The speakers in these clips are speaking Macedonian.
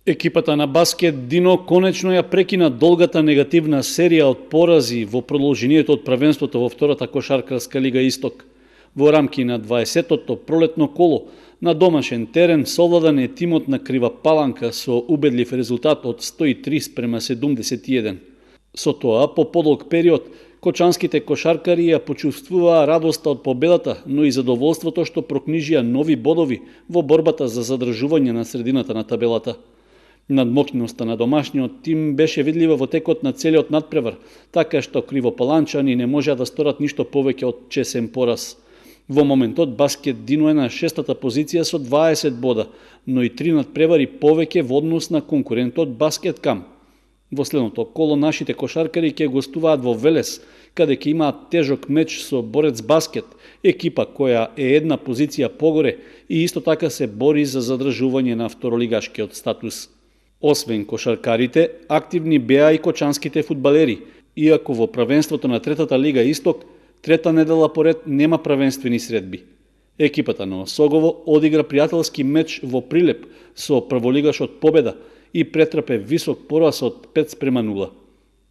Екипата на баскет Дино конечно ја прекина долгата негативна серија од порази во продолжението од првенството во втората кошаркарска лига Исток. Во рамки на 20-тото пролетно коло на домашен терен совладан е тимот на Крива Паланка со убедлив резултат од 103:71. Со тоа, по подолг период, кочанските кошаркари ја почувствуваа радоста од победата, но и задоволството што прокнижија нови бодови во борбата за задржување на средината на табелата. Надмокниноста на домашниот тим беше видлива во текот на целиот надпревар, така што кривопаланчани не можеа да сторат ништо повеќе од чесен пораз. Во моментот баскет Дино е на 6-та позиција со 20 бода, но и 3 надпревари повеќе во однос на конкурентот Баскет Кам. Во следното коло нашите кошаркари ќе гостуваат во Велес, каде ќе имаат тежок меч со Борец Баскет, екипа која е една позиција погоре и исто така се бори за задржување на второлигашкиот статус. Освен кошаркарите, активни беа и кочанските фудбалери, иако во првенството на третата лига Исток, трета недела поред нема првенствени средби. Екипата на Осогово одигра пријателски меч во Прилеп со прволигашот Победа и претрпе висок пораз од 5:0.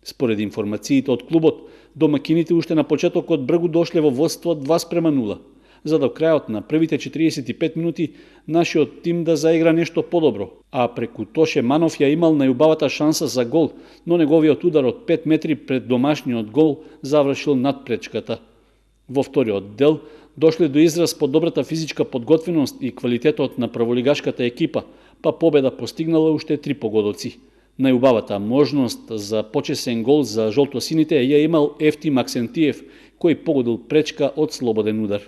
Според информациите од клубот, домакините уште на почетокот бргу дошле во водство 2:0, за до крајот на првите 45 минути нашиот тим да заигра нешто подобро, а преку Тоше Манов ја имал најубавата шанса за гол, но неговиот удар од 5 метри пред домашниот гол завршил надпречката. Во вториот дел дошле до израз по добрата физичка подготвеност и квалитетот на прволигашката екипа, па Победа постигнала уште 3 погодоци. Најубавата можност за почесен гол за жолтосините ја имал Ефти Максентиев, кој погодил пречка од слободен удар.